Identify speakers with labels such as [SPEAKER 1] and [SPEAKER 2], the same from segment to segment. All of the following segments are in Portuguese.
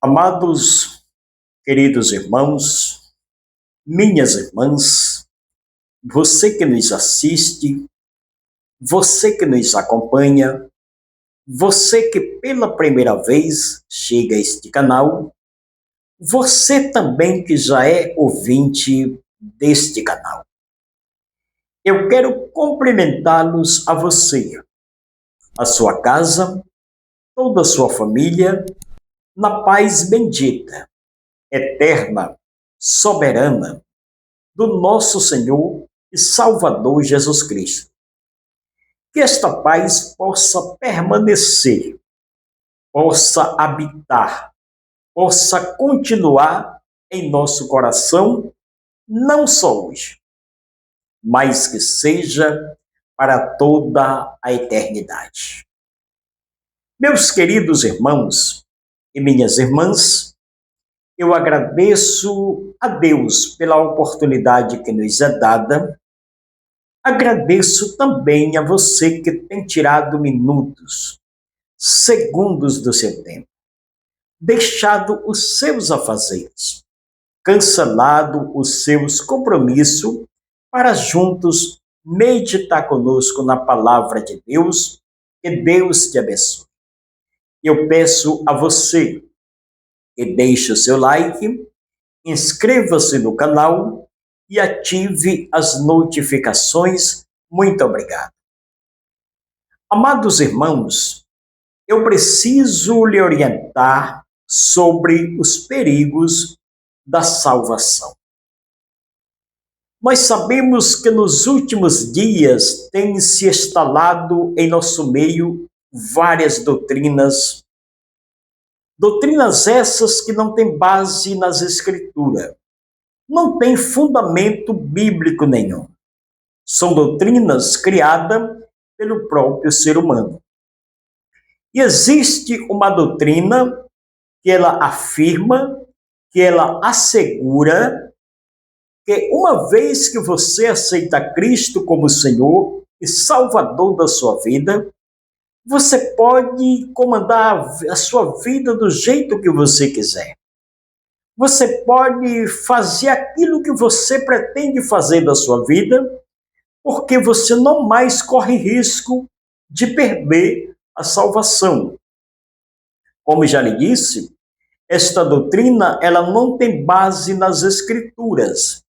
[SPEAKER 1] Amados, queridos irmãos, minhas irmãs, você que nos assiste, você que nos acompanha, você que pela primeira vez chega a este canal, você também que já é ouvinte deste canal. Eu quero cumprimentá-los a você, a sua casa, toda a sua família, na paz bendita, eterna, soberana, do nosso Senhor e Salvador Jesus Cristo. Que esta paz possa permanecer, possa habitar, possa continuar em nosso coração, não só hoje, mas que seja para toda a eternidade. Meus queridos irmãos e minhas irmãs, eu agradeço a Deus pela oportunidade que nos é dada. Agradeço também a você que tem tirado minutos, segundos do seu tempo, deixado os seus afazeres, cancelado os seus compromissos para juntos meditar conosco na palavra de Deus. Que Deus te abençoe. Eu peço a você que deixe o seu like, inscreva-se no canal e ative as notificações. Muito obrigado. Amados irmãos, eu preciso lhe orientar sobre os perigos da salvação. Nós sabemos que nos últimos dias tem se instalado em nosso meio várias doutrinas essas que não têm base nas Escrituras, não têm fundamento bíblico nenhum. São doutrinas criadas pelo próprio ser humano. E existe uma doutrina que ela afirma, que ela assegura que uma vez que você aceita Cristo como Senhor e Salvador da sua vida, você pode comandar a sua vida do jeito que você quiser. Você pode fazer aquilo que você pretende fazer da sua vida, porque você não mais corre risco de perder a salvação. Como já lhe disse, esta doutrina ela não tem base nas Escrituras.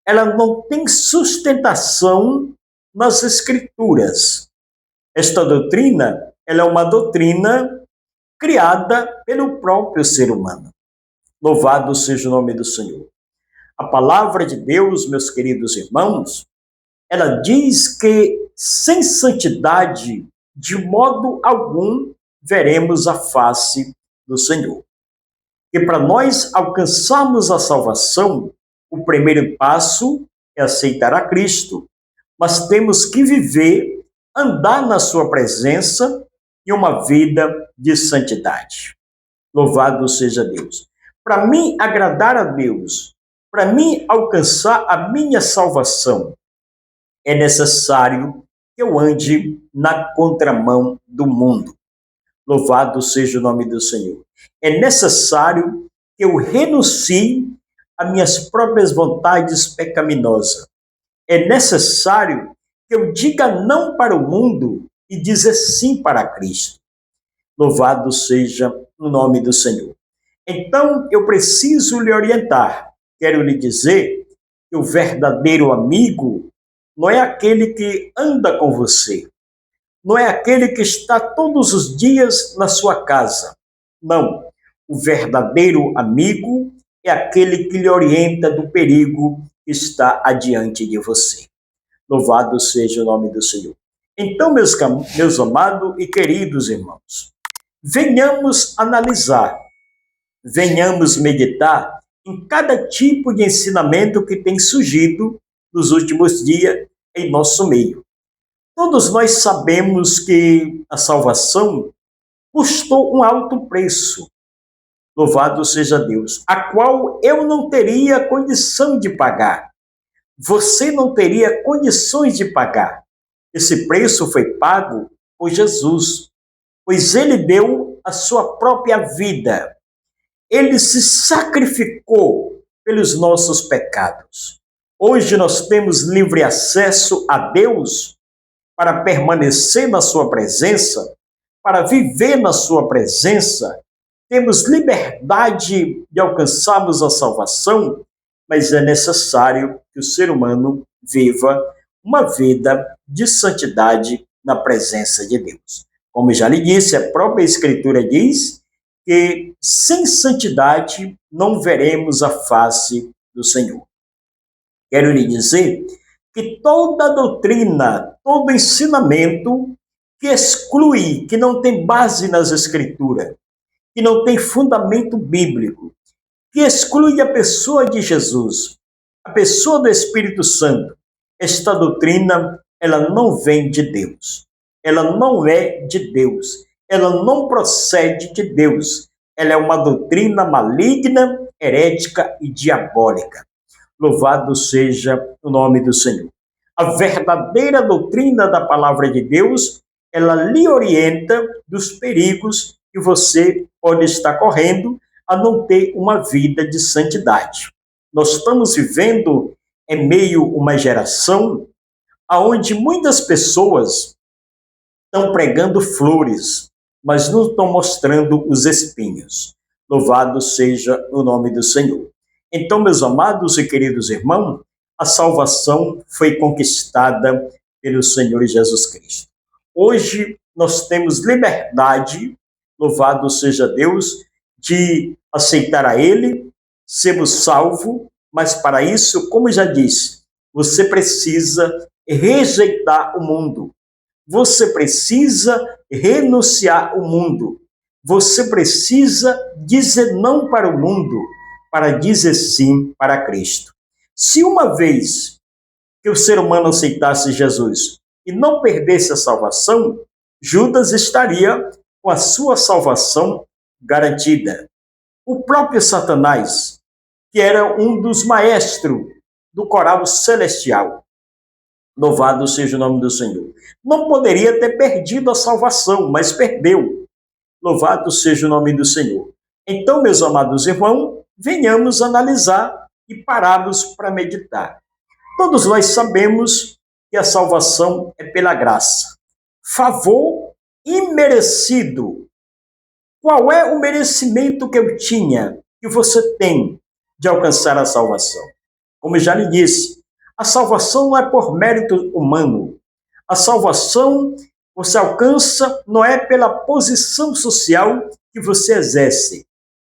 [SPEAKER 1] Ela não tem sustentação nas Escrituras. Esta doutrina ela é uma doutrina criada pelo próprio ser humano. Louvado seja o nome do Senhor. A palavra de Deus, meus queridos irmãos, ela diz que sem santidade, de modo algum, veremos a face do Senhor. E para nós alcançarmos a salvação, o primeiro passo é aceitar a Cristo, mas temos que viver, andar na sua presença em uma vida de santidade. Louvado seja Deus. Para mim agradar a Deus, para mim alcançar a minha salvação, é necessário que eu ande na contramão do mundo. Louvado seja o nome do Senhor. É necessário que eu renuncie às minhas próprias vontades pecaminosas. É necessário que eu diga não para o mundo e dizer sim para Cristo. Louvado seja o nome do Senhor. Então, eu preciso lhe orientar. Quero lhe dizer que o verdadeiro amigo não é aquele que anda com você, não é aquele que está todos os dias na sua casa. Não. O verdadeiro amigo é aquele que lhe orienta do perigo que está adiante de você. Louvado seja o nome do Senhor. Então, meus amados e queridos irmãos, venhamos analisar, venhamos meditar em cada tipo de ensinamento que tem surgido nos últimos dias em nosso meio. Todos nós sabemos que a salvação custou um alto preço. Louvado seja Deus, a qual eu não teria condição de pagar. Você não teria condições de pagar. Esse preço foi pago por Jesus, pois ele deu a sua própria vida. Ele se sacrificou pelos nossos pecados. Hoje nós temos livre acesso a Deus para permanecer na sua presença, para viver na sua presença. Temos liberdade de alcançarmos a salvação, mas é necessário que o ser humano viva uma vida de santidade na presença de Deus. Como já lhe disse, a própria Escritura diz que sem santidade não veremos a face do Senhor. Quero lhe dizer que toda doutrina, todo ensinamento que exclui, que não tem base nas Escrituras, que não tem fundamento bíblico, que exclui a pessoa de Jesus, a pessoa do Espírito Santo, esta doutrina, ela não vem de Deus. Ela não é de Deus. Ela não procede de Deus. Ela é uma doutrina maligna, herética e diabólica. Louvado seja o nome do Senhor. A verdadeira doutrina da palavra de Deus, ela lhe orienta dos perigos que você pode estar correndo a não ter uma vida de santidade. Nós estamos vivendo em meio a uma geração onde muitas pessoas estão pregando flores, mas não estão mostrando os espinhos. Louvado seja o nome do Senhor. Então, meus amados e queridos irmãos, a salvação foi conquistada pelo Senhor Jesus Cristo. Hoje nós temos liberdade, louvado seja Deus, de aceitar a Ele, sermos salvos, mas para isso, como já disse, você precisa rejeitar o mundo. Você precisa renunciar ao mundo. Você precisa dizer não para o mundo, para dizer sim para Cristo. Se uma vez que o ser humano aceitasse Jesus e não perdesse a salvação, Judas estaria com a sua salvação garantida. O próprio Satanás, que era um dos maestros do coral celestial, louvado seja o nome do Senhor, não poderia ter perdido a salvação, mas perdeu. Louvado seja o nome do Senhor. Então, meus amados irmãos, venhamos analisar e pararmos para meditar. Todos nós sabemos que a salvação é pela graça. Favor imerecido. Qual é o merecimento que eu tinha, que você tem, de alcançar a salvação? Como eu já lhe disse, a salvação não é por mérito humano. A salvação você alcança não é pela posição social que você exerce.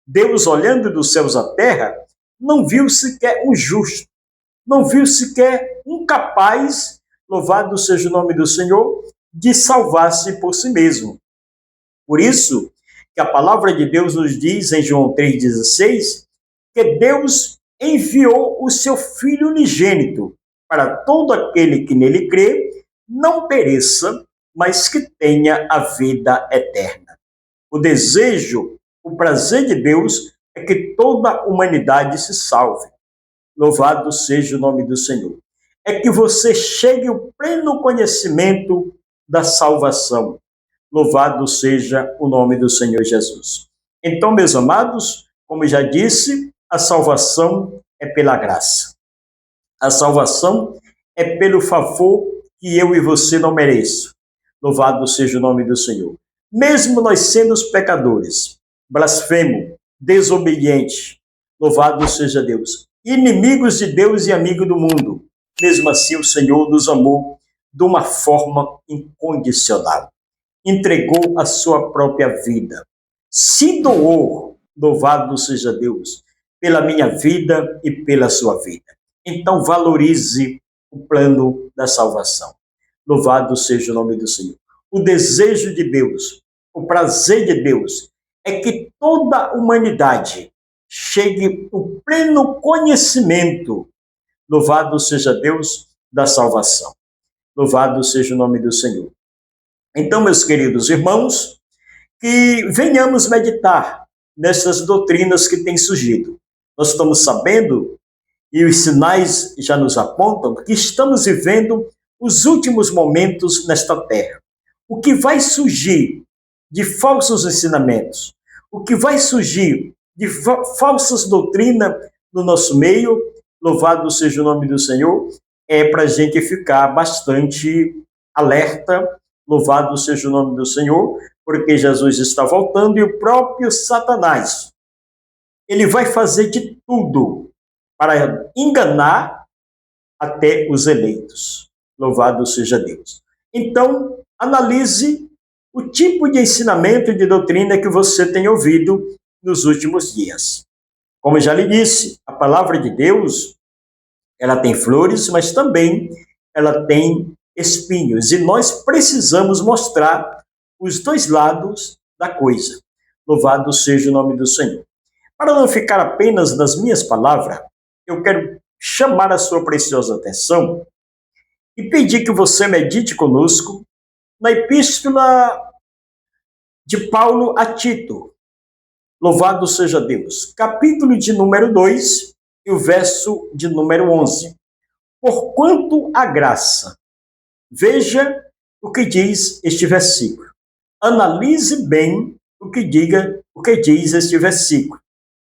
[SPEAKER 1] Deus, olhando dos céus à terra, não viu sequer um justo, não viu sequer um capaz, louvado seja o nome do Senhor, de salvar-se por si mesmo. Por isso que a palavra de Deus nos diz em João 3,16, que Deus enviou o seu Filho unigênito para todo aquele que nele crê, não pereça, mas que tenha a vida eterna. O desejo, o prazer de Deus é que toda a humanidade se salve. Louvado seja o nome do Senhor. É que você chegue ao pleno conhecimento da salvação. Louvado seja o nome do Senhor Jesus. Então, meus amados, como já disse, a salvação é pela graça. A salvação é pelo favor que eu e você não mereço. Louvado seja o nome do Senhor. Mesmo nós sendo os pecadores, blasfemo, desobediente, louvado seja Deus, inimigos de Deus e amigos do mundo, mesmo assim o Senhor nos amou de uma forma incondicional. Entregou a sua própria vida, se doou, louvado seja Deus, pela minha vida e pela sua vida. Então valorize o plano da salvação. Louvado seja o nome do Senhor. O desejo de Deus, o prazer de Deus, é que toda a humanidade chegue ao pleno conhecimento, louvado seja Deus, da salvação. Louvado seja o nome do Senhor. Então, meus queridos irmãos, que venhamos meditar nessas doutrinas que têm surgido. Nós estamos sabendo, e os sinais já nos apontam, que estamos vivendo os últimos momentos nesta terra. O que vai surgir de falsos ensinamentos, o que vai surgir de falsas doutrinas no nosso meio, louvado seja o nome do Senhor, é para a gente ficar bastante alerta, louvado seja o nome do Senhor, porque Jesus está voltando e o próprio Satanás, ele vai fazer de tudo para enganar até os eleitos. Louvado seja Deus. Então, analise o tipo de ensinamento e de doutrina que você tem ouvido nos últimos dias. Como eu já lhe disse, a palavra de Deus, ela tem flores, mas também ela tem espinhos. E nós precisamos mostrar os dois lados da coisa. Louvado seja o nome do Senhor. Para não ficar apenas nas minhas palavras, eu quero chamar a sua preciosa atenção e pedir que você medite conosco na epístola de Paulo a Tito. Louvado seja Deus. Capítulo de número 2 e o verso de número 11. Porquanto a graça. Veja o que diz este versículo. Analise bem o que diz este versículo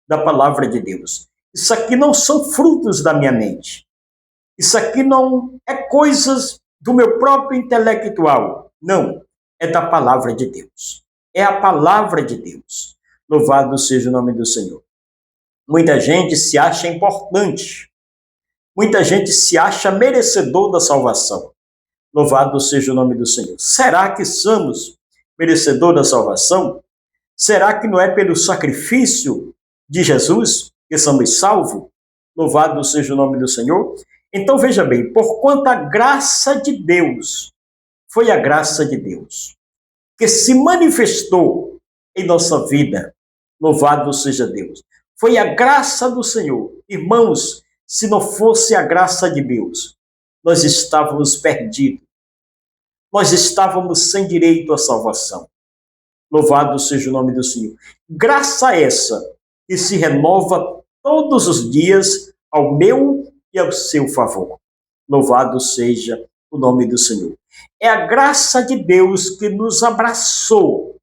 [SPEAKER 1] da palavra de Deus. Isso aqui não são frutos da minha mente. Isso aqui não é coisas do meu próprio intelectual. Não, é da palavra de Deus. É a palavra de Deus. Louvado seja o nome do Senhor. Muita gente se acha importante. Muita gente se acha merecedor da salvação. Louvado seja o nome do Senhor. Será que somos merecedor da salvação? Será que não é pelo sacrifício de Jesus que somos salvos? Louvado seja o nome do Senhor. Então veja bem, porquanto a graça de Deus, foi a graça de Deus que se manifestou em nossa vida, louvado seja Deus. Foi a graça do Senhor. Irmãos, se não fosse a graça de Deus, nós estávamos perdidos. Nós estávamos sem direito à salvação. Louvado seja o nome do Senhor. Graça essa que se renova todos os dias ao meu e ao seu favor. Louvado seja o nome do Senhor. É a graça de Deus que nos abraçou.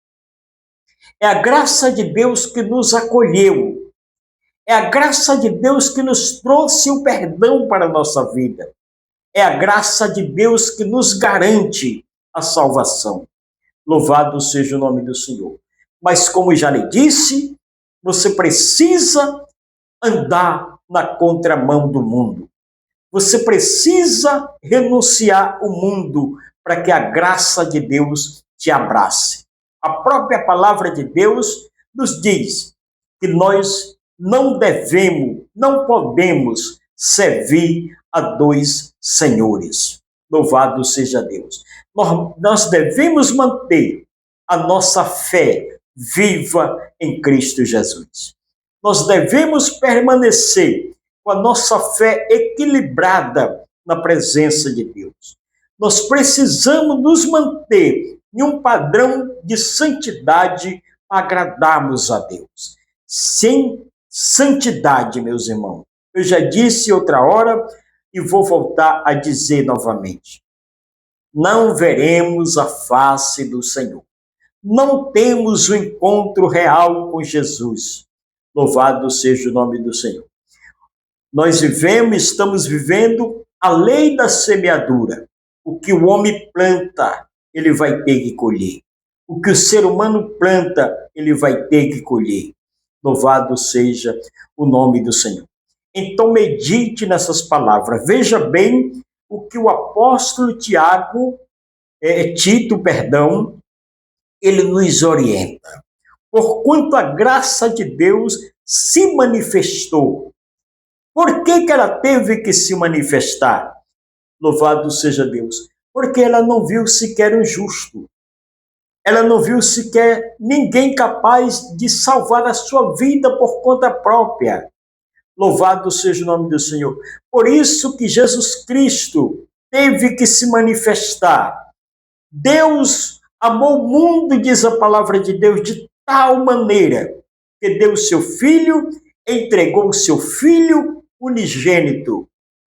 [SPEAKER 1] É a graça de Deus que nos acolheu. É a graça de Deus que nos trouxe o perdão para a nossa vida. É a graça de Deus que nos garante a salvação. Louvado seja o nome do Senhor. Mas como já lhe disse, você precisa andar na contramão do mundo. Você precisa renunciar ao mundo para que a graça de Deus te abrace. A própria palavra de Deus nos diz que nós não devemos, não podemos servir a dois senhores. Louvado seja Deus. Nós devemos manter a nossa fé viva em Cristo Jesus. Nós devemos permanecer com a nossa fé equilibrada na presença de Deus. Nós precisamos nos manter em um padrão de santidade para agradarmos a Deus. Sem santidade, meus irmãos, eu já disse outra hora e vou voltar a dizer novamente. Não veremos a face do Senhor. Não temos o encontro real com Jesus. Louvado seja o nome do Senhor. Nós estamos vivendo a lei da semeadura. O que o homem planta, ele vai ter que colher. O que o ser humano planta, ele vai ter que colher. Louvado seja o nome do Senhor. Então medite nessas palavras. Veja bem o que o apóstolo Tito, ele nos orienta. Porquanto a graça de Deus se manifestou. Por que ela teve que se manifestar? Louvado seja Deus. Porque ela não viu sequer um justo. Ela não viu sequer ninguém capaz de salvar a sua vida por conta própria. Louvado seja o nome do Senhor. Por isso que Jesus Cristo teve que se manifestar. Deus amou o mundo, diz a palavra de Deus, de tal maneira que deu o seu Filho, entregou o seu Filho unigênito.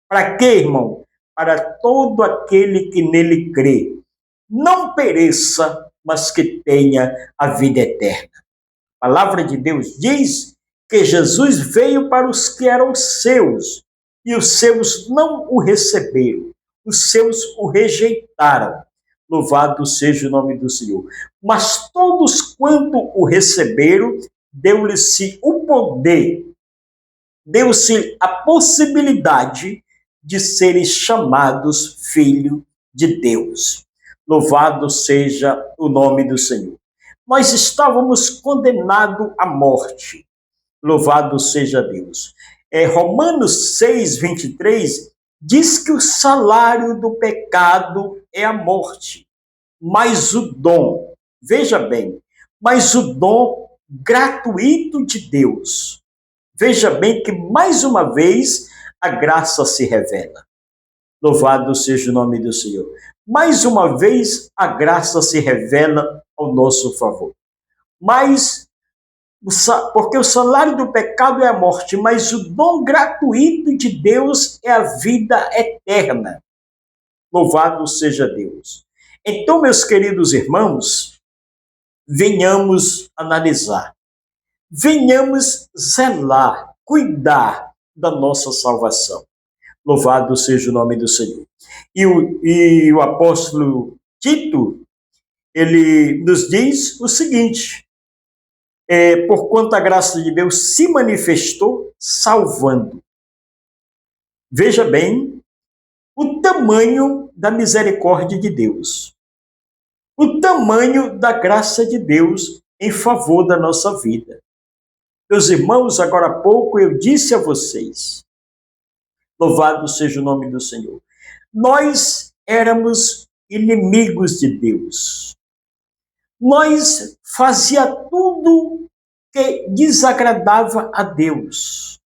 [SPEAKER 1] Para quê, irmão? Para todo aquele que nele crê. Não pereça, mas que tenha a vida eterna. A palavra de Deus diz que Jesus veio para os que eram seus, e os seus não o receberam, os seus o rejeitaram. Louvado seja o nome do Senhor. Mas todos quanto o receberam, deu-lhe-se o poder, deu-se a possibilidade de serem chamados filhos de Deus. Louvado seja o nome do Senhor. Nós estávamos condenados à morte. Louvado seja Deus. Romanos 6:23 diz que o salário do pecado é a morte, mas o dom, veja bem, mas o dom gratuito de Deus. Veja bem que mais uma vez a graça se revela. Louvado seja o nome do Senhor. Mais uma vez a graça se revela ao nosso favor. Porque o salário do pecado é a morte, mas o dom gratuito de Deus é a vida eterna. Louvado seja Deus. Então, meus queridos irmãos, venhamos analisar, venhamos zelar, cuidar da nossa salvação. Louvado seja o nome do Senhor. E o apóstolo Tito, ele nos diz o seguinte: porquanto a graça de Deus se manifestou salvando. Veja bem o tamanho da misericórdia de Deus, o tamanho da graça de Deus em favor da nossa vida. Meus irmãos, agora há pouco eu disse a vocês, louvado seja o nome do Senhor, nós éramos inimigos de Deus. Nós fazia tudo que desagradava a Deus.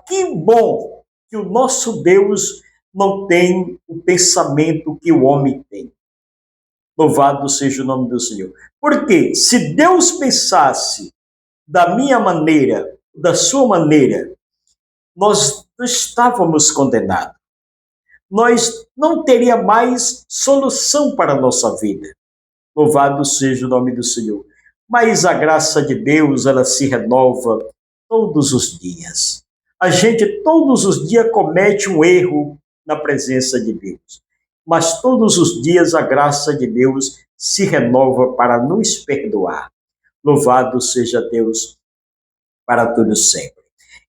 [SPEAKER 1] Que bom que o nosso Deus não tem o pensamento que o homem tem. Louvado seja o nome do Senhor. Porque se Deus pensasse da minha maneira, da sua maneira, nós não estávamos condenados. Nós não teríamos mais solução para a nossa vida. Louvado seja o nome do Senhor. Mas a graça de Deus, ela se renova todos os dias. A gente todos os dias comete um erro na presença de Deus. Mas todos os dias a graça de Deus se renova para nos perdoar. Louvado seja Deus para todo sempre.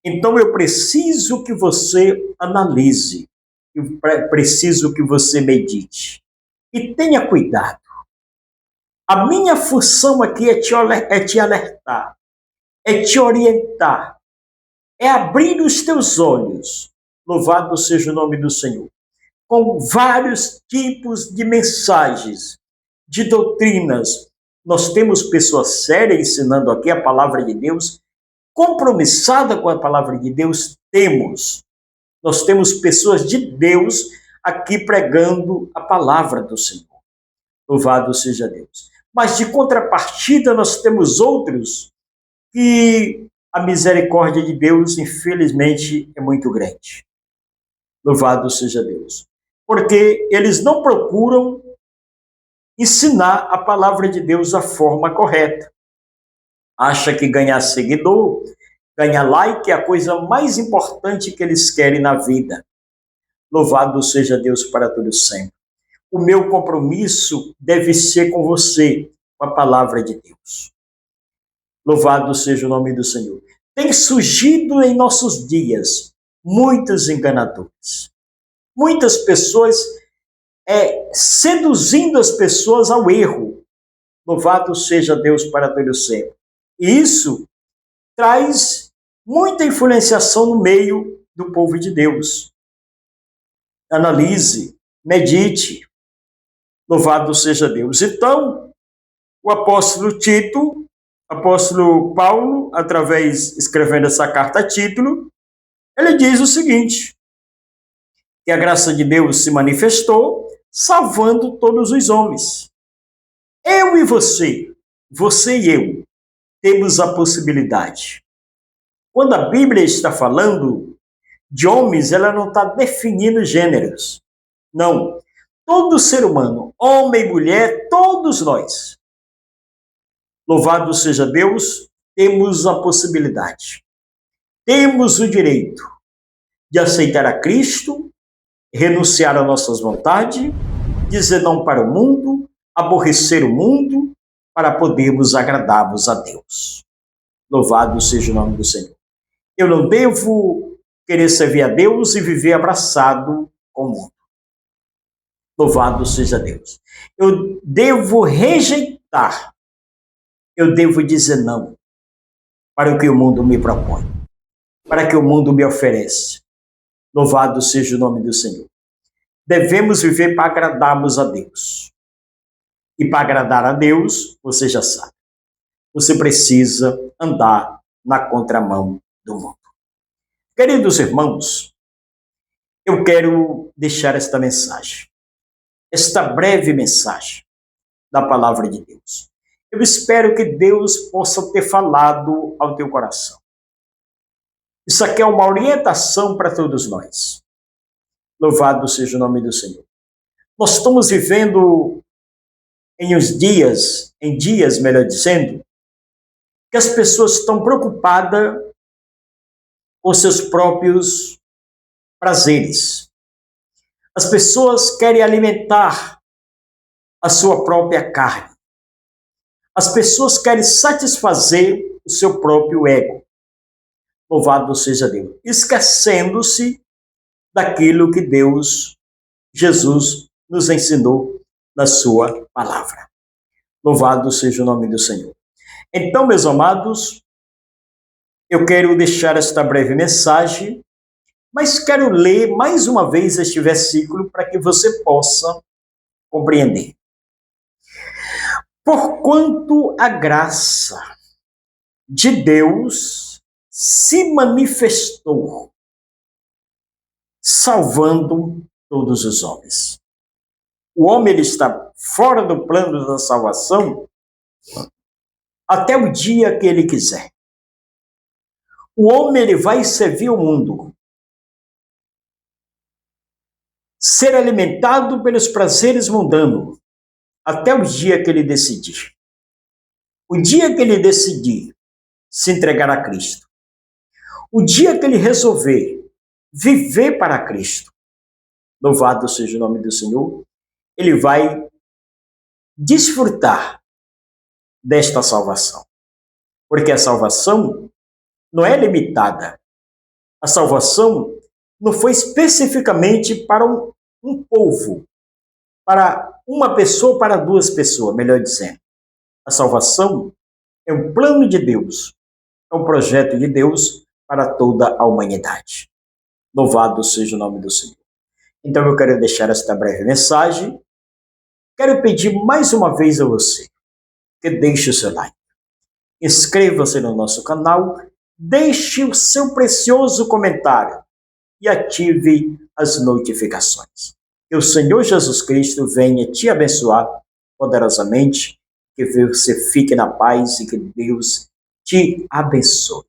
[SPEAKER 1] Então eu preciso que você analise, eu preciso que você medite e tenha cuidado. A minha função aqui é te alertar, é te orientar, é abrir os teus olhos, louvado seja o nome do Senhor, com vários tipos de mensagens, de doutrinas. Nós temos pessoas sérias ensinando aqui a palavra de Deus, compromissada com a palavra de Deus, temos. Nós temos pessoas de Deus aqui pregando a palavra do Senhor. Louvado seja Deus. Mas de contrapartida nós temos outros que a misericórdia de Deus, infelizmente, é muito grande. Louvado seja Deus. Porque eles não procuram ensinar a palavra de Deus da forma correta. Acha que ganhar seguidor, ganhar like é a coisa mais importante que eles querem na vida. Louvado seja Deus para todo sempre. O meu compromisso deve ser com você, com a palavra de Deus. Louvado seja o nome do Senhor. Tem surgido em nossos dias muitos enganadores. Muitas pessoas seduzindo as pessoas ao erro. Louvado seja Deus para todo sempre. E isso traz muita influenciação no meio do povo de Deus. Analise, medite. Louvado seja Deus. Então, o apóstolo Tito, apóstolo Paulo, escrevendo essa carta a Tito, ele diz o seguinte: que a graça de Deus se manifestou, salvando todos os homens. Eu e você e eu, temos a possibilidade. Quando a Bíblia está falando de homens, ela não está definindo gêneros. Não. Todo ser humano, homem, mulher, todos nós. Louvado seja Deus, temos a possibilidade, temos o direito de aceitar a Cristo, renunciar às nossas vontades, dizer não para o mundo, aborrecer o mundo, para podermos agradar-vos a Deus. Louvado seja o nome do Senhor. Eu não devo querer servir a Deus e viver abraçado com o mundo. Louvado seja Deus. Eu devo rejeitar, eu devo dizer não para o que o mundo me propõe, para o que o mundo me oferece. Louvado seja o nome do Senhor. Devemos viver para agradarmos a Deus. E para agradar a Deus, você já sabe, você precisa andar na contramão do mundo. Queridos irmãos, eu quero deixar esta mensagem, esta breve mensagem da palavra de Deus. Eu espero que Deus possa ter falado ao teu coração. Isso aqui é uma orientação para todos nós. Louvado seja o nome do Senhor. Nós estamos vivendo em dias, melhor dizendo, que as pessoas estão preocupadas com seus próprios prazeres. As pessoas querem alimentar a sua própria carne. As pessoas querem satisfazer o seu próprio ego. Louvado seja Deus. Esquecendo-se daquilo que Jesus, nos ensinou na sua palavra. Louvado seja o nome do Senhor. Então, meus amados, eu quero deixar esta breve mensagem, mas quero ler mais uma vez este versículo para que você possa compreender. Porquanto a graça de Deus se manifestou, salvando todos os homens. O homem ele está fora do plano da salvação até o dia que ele quiser. O homem ele vai servir o mundo, ser alimentado pelos prazeres mundanos, até o dia que ele decidir. O dia que ele decidir se entregar a Cristo. O dia que ele resolver viver para Cristo. Louvado seja o nome do Senhor. Ele vai desfrutar desta salvação. Porque a salvação não é limitada. A salvação não foi especificamente para um povo, para uma pessoa, para duas pessoas, melhor dizendo. A salvação é um plano de Deus, é um projeto de Deus para toda a humanidade. Louvado seja o nome do Senhor. Então eu quero deixar esta breve mensagem. Quero pedir mais uma vez a você que deixe o seu like. Inscreva-se no nosso canal, deixe o seu precioso comentário e ative as notificações. Que o Senhor Jesus Cristo venha te abençoar poderosamente, que você fique na paz e que Deus te abençoe.